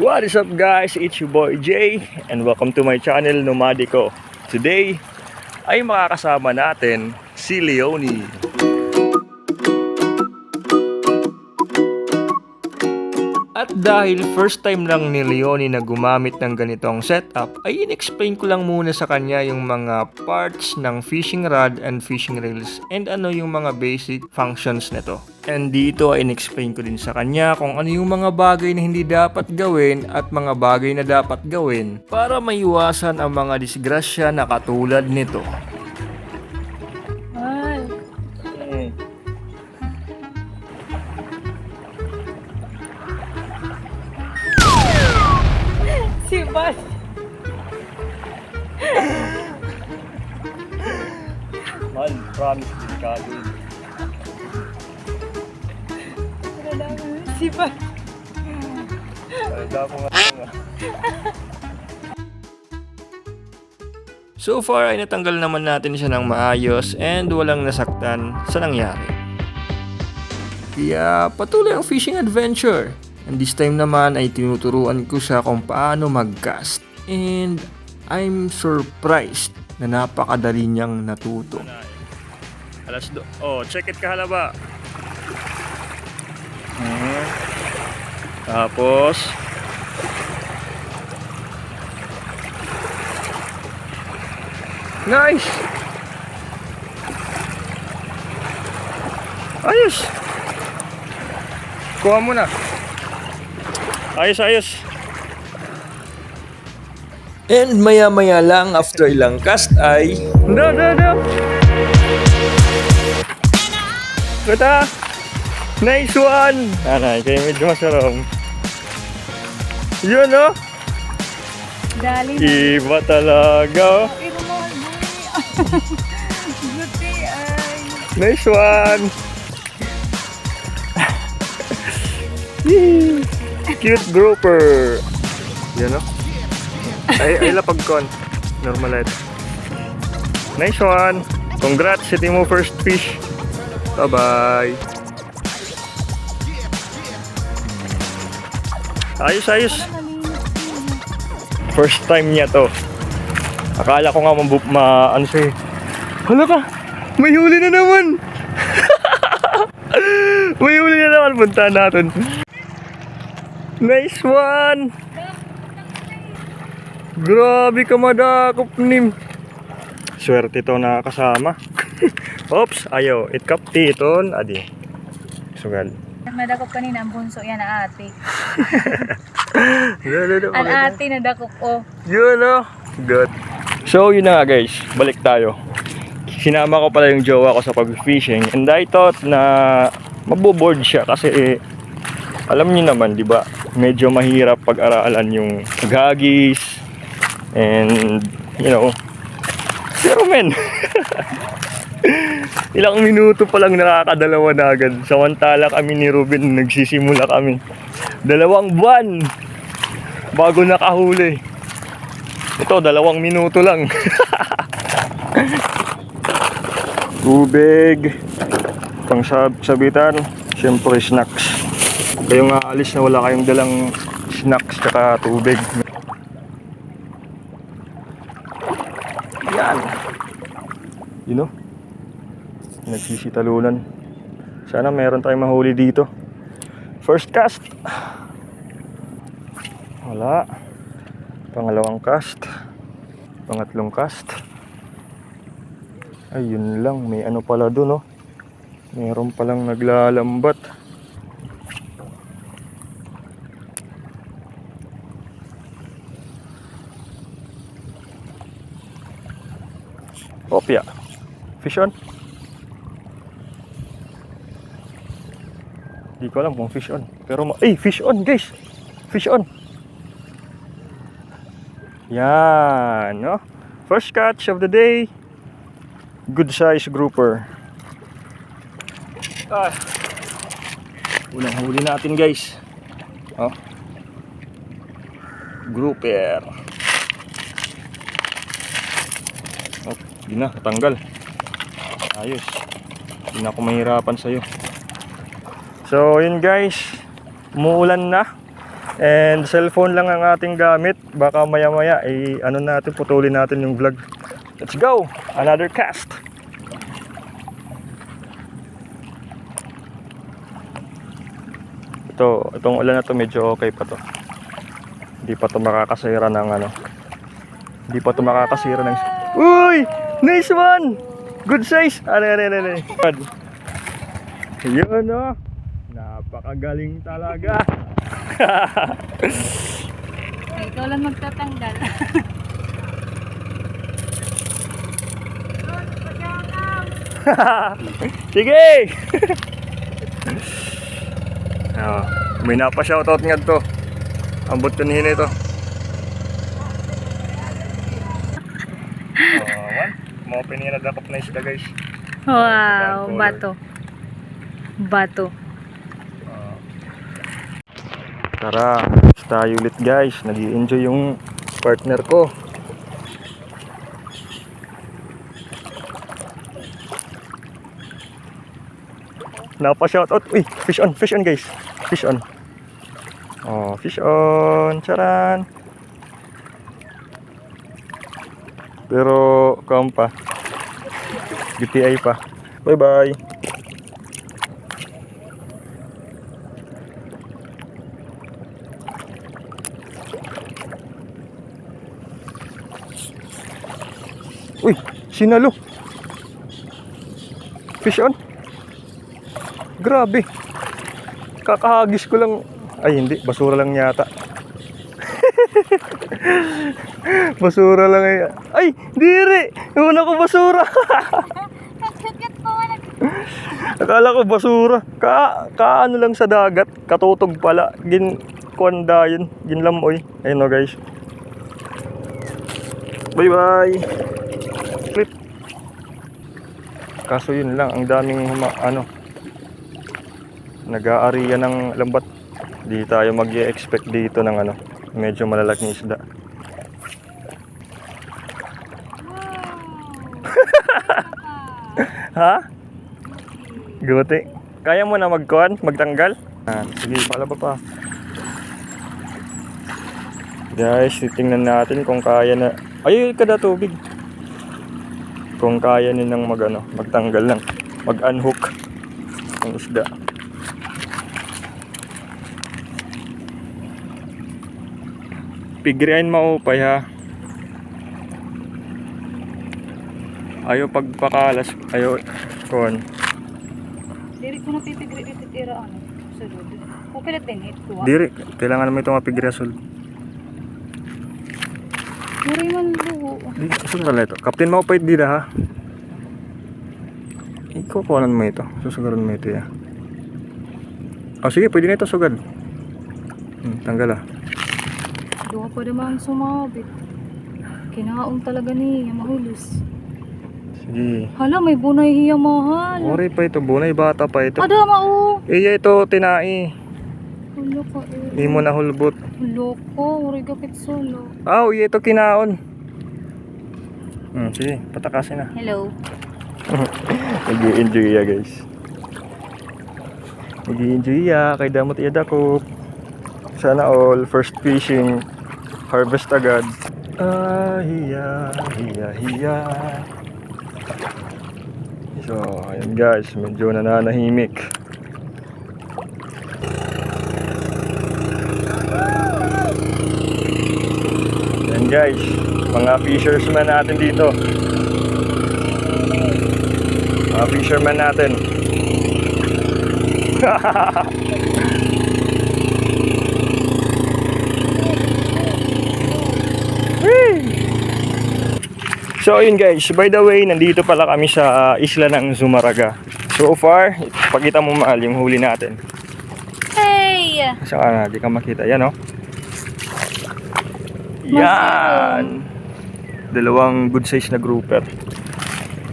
What is up guys? It's your boy Jay and welcome to my channel Nomadico. Today ay makakasama natin si Leonie. At dahil first time lang ni Leonie na gumamit ng ganitong setup, ay in-explain ko lang muna sa kanya yung mga parts ng fishing rod and fishing reels and ano yung mga basic functions nito. And dito ay in-explain ko din sa kanya kung ano yung mga bagay na hindi dapat gawin at mga bagay na dapat gawin para maiwasan ang mga disgrasya na katulad nito. Si Bas. Man, promise, delikado. Si Bas. So far ay natanggal naman natin siya ng maayos and walang nasaktan sa nangyari. Kaya patuloy ang fishing adventure. And this time naman ay tinuturuan ko siya kung paano mag-cast. And I'm surprised na napakadali niyang natuto. Oh, check it kahalaba. Tapos nice! Ayos! Kuha mo na. Ayos. And maya-maya lang after ilang cast ay No! Kata! Nice one! Anay, kayo medyo masarap. Yun oh! Dali na. Iba talaga. Ito mo, buti ay. Nice one! Cute grouper! Yan o. Ay lapag kon. Normal ito. Nice one! Congrats! Ito mo first fish. Bye-bye! Ayos! First time niya to. Akala ko nga ano siya eh. Hala ka! May huli na naman! May huli na naman! Puntahan natin. Nice one! Grabe ka madakop nim. Swerte to nakakasama. Oops! Ayaw. Itkapti iton. Adi. Sugal. Nadakop kanina ang bunso yan na ate. Ang ate nadakop oh. Yun oh. Good. So yun na nga guys. Balik tayo. Sinama ko pala yung jowa ko sa pag-fishing. And I thought na maboboard siya kasi alam niyo naman, di ba? Medyo mahirap pag-aralan yung gagis and pero men ilang minuto pa lang nakakadalawa na agad. Samantala kami ni Ruben nagsisimula kami 2 buwan bago nakahuli. Ito 2 minuto lang. Tubig pang sabitan, syempre snacks. Kayo nga alis na wala kayong dalang snacks tsaka tubig. Yan. Nagsisitalunan. Sana meron tayong mahuli dito. First cast. Wala. Pangalawang cast. Pangatlong cast. Ayun lang. May ano pala dun oh. Meron palang naglalambat. Opya. Fish on. Di ko alam kung fish on. Pero fish on guys. Fish on. Yan, no? First catch of the day. Good size grouper. Unang huli natin guys. Oh. Grouper. Oh, di na, natanggal. Ayos. Hindi na ako mahirapan sa'yo. So yun guys, umuulan na. And cellphone lang ang ating gamit. Baka maya-maya ano natin, putulin natin yung vlog. Let's go! Another cast. Itong ulan na to medyo okay pa to. Hindi pa to makakasira ng ano. Hindi pa to makakasira ng... Uy! Nice one! Good size! Ano. Yun o. Napakagaling talaga. Ay, ikaw lang magtatanggal. Sige! May napa-shoutout nga to. Ambot kanihin ito. Mga pininadakop na isda guys. Wow, bato. Bato. Tara, tayo ulit guys. Nag-i-enjoy yung partner ko. Napa-shoutout. Uy, fish on guys. Fish on. Oh, fish on. Charan. Pero, pa. BTI pa. Bye-bye. Uy, sinalo. Fish on. Grabe. Kakahagis ko lang. Ay, hindi. Basura lang yata. Basura lang ay. Ay, diri. Una ko basura. Akala ko basura. Kaano lang sa dagat. Katutog pala. Kuanda yun. Ginlamoy. Ayun o guys. Bye-bye. Clip. Kaso yun lang. Ang daming nag-aariya ng lambat. Di tayo mag-expect dito ng medyo malalaking isda. Ha? Guti. Kaya mo na magtanggal? Sige, palaba pa. Guys, titingnan natin kung kaya na. Ay, kada tubig. Kung kaya nilang magtanggal ng mag-unhook ng isda. Pigrian maupay ha. Ayaw pagpakalas. Ayaw kon. Diri ko na pipigri itira sulod. Okay na din ito. Diri, kailangan naman itong mapigri sul. Diri man luho. Di, sul na ito. Captain maupay di ha. Ikaw kuhanan mo ito. Susugaran mo ito ya. Sige, pwede na ito sugad. Tanggal ah. Duha pa naman sumabit. Kinaon talaga niya mahulos. Sige. Hala, may bunay hiya mahal. Ori pa ito, bunay bata pa ito. Ada mao. Iya ito, tinai. Hulo ka eh. Hindi mo nahulbot. Hulo ko, uri gapit solo. Iya ito kinaon. Sige, patakasin na. Hello. Nag-i-enjoy ya guys. Nag-i-enjoy ya, kay damot iya dako. Sana all, first fishing, harvest agad. Hiya. So, ayan guys, medyo nananahimik. Ayan guys, mga fishersman natin dito. Mga fisherman natin. So ayun guys, by the way, nandito pala kami sa isla ng Zumaraga. So far, pakita mo mahal yung huli natin. Hey! Saan na, di ka makita. Yan oh. Yan! Dalawang good size na grouper.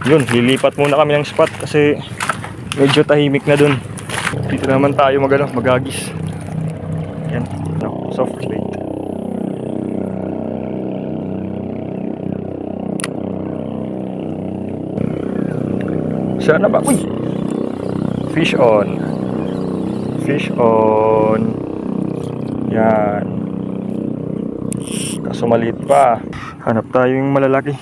Yun, lilipat muna kami ng spot kasi medyo tahimik na dun. Dito naman tayo magagis. Yan, soft bait. Sana ba? Uy! Fish on. Yan. Kaso maliit pa. Hanap tayo yung malalaki.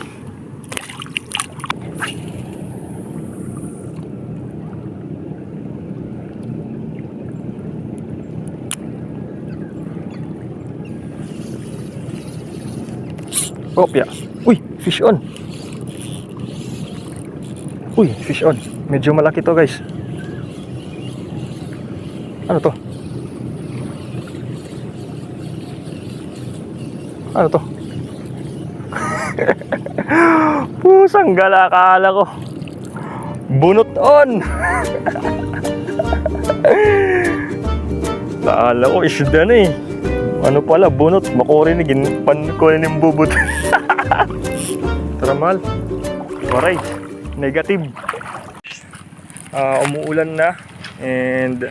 Opya. Uy, fish on. Uy, fish on. Medyo malaki to, guys. Ano to? Ano to? Pusang gala, akala ko. Bunot on. Akala ko isda na eh. Ano pala, bunot. Makurinig, pankunin yung bubot. Tara, mahal. Alright, negative. Umuulan na. And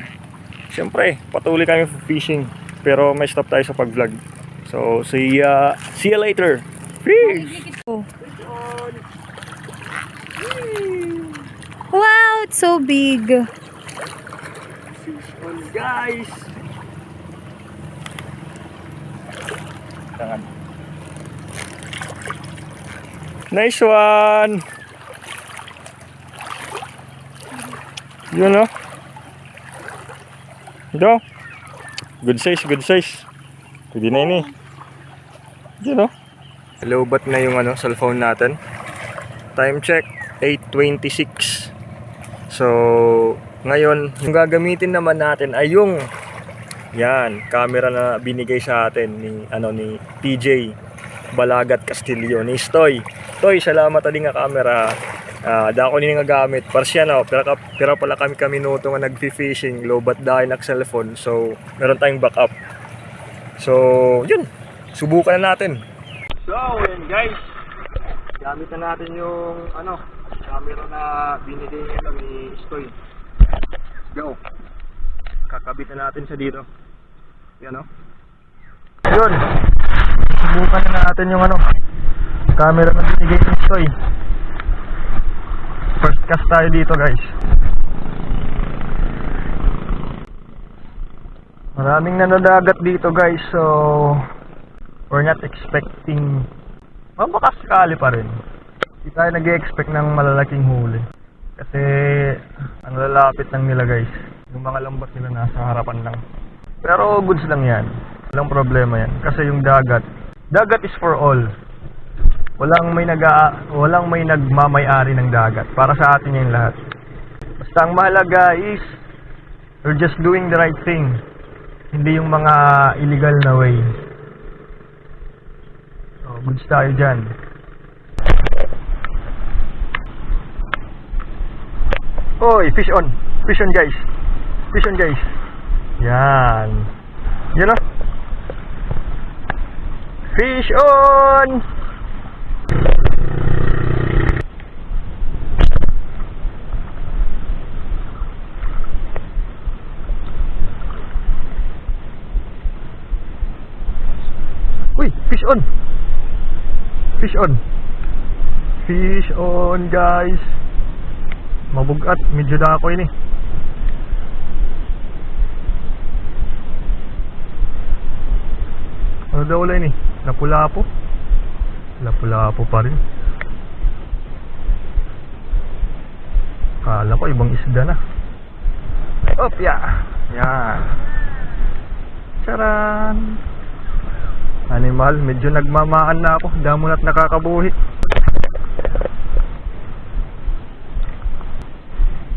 syempre, patuloy kami fishing. Pero may stop tayo sa pag-vlog. So, see you later. Fish! Wow, it's so big. Fish on, guys! Tangan. Nice one! Yun, no? Ito. Good size, good size. Pwede na yun eh. Yun, no? Low-bat na yung cellphone natin. Time check, 8:26. So, ngayon, yung gagamitin naman natin ay yung camera na binigay sa atin ni TJ Balagat Castillo ni Stoy. Toy, salamat din nga camera. Dako ni nga gamit. Parsya no, pero pala kami minuto nga nagfi-fishing, low-bat dahil ng cellphone. So, meron tayong backup. So, yun. Subukan na natin. So, yun guys. Gamit na natin yung camera na binigay nila ni Stoy. Go. Kakabit na natin siya dito. Yan, no? Yun. Subukan na natin yung camera na binigay ni Stoy. First cast tayo dito, guys. Maraming nanadagat dito, guys. So, we're not expecting, mabakasakali pa rin. Hindi tayo nag-expect ng malalaking huli. Kasi, ang lalapit lang nila, guys. Yung mga lambat nila nasa harapan lang. Pero, goods lang yan. Walang problema yan. Kasi yung dagat is for all. Walang may nagmamay-ari ng dagat. Para sa atin yung lahat. Basta ang mahalaga is, we're just doing the right thing. Hindi yung mga illegal na way. So, goods tayo dyan. Oy, fish on. Fish on, guys. Fish on, guys. Yan. Yan o. Fish on! Uy, fish on. Fish on. Fish on, guys. Mabugat, medyo dako ini. Ano daw ulit ini? Lapu-lapu. Lapu-lapu pa rin. Kala ko ibang isda na. Opya. Yan. Charan. Animal, medyo nagmamaan na ako. Damo na't nakakabuhi.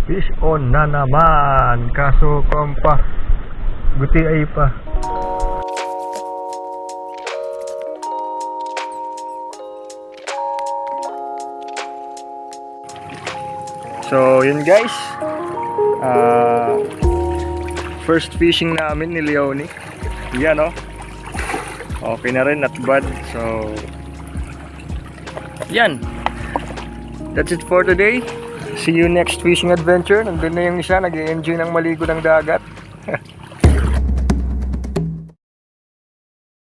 Fish on na naman. Kaso kompa. Guti ay pa. So, yun guys. First fishing namin ni Leonie. Yan, oh. Okay na rin, not bad. So, yan. That's it for today. See you next fishing adventure. Nandun na yung isa, nag-i-enjoy ng maligo ng dagat.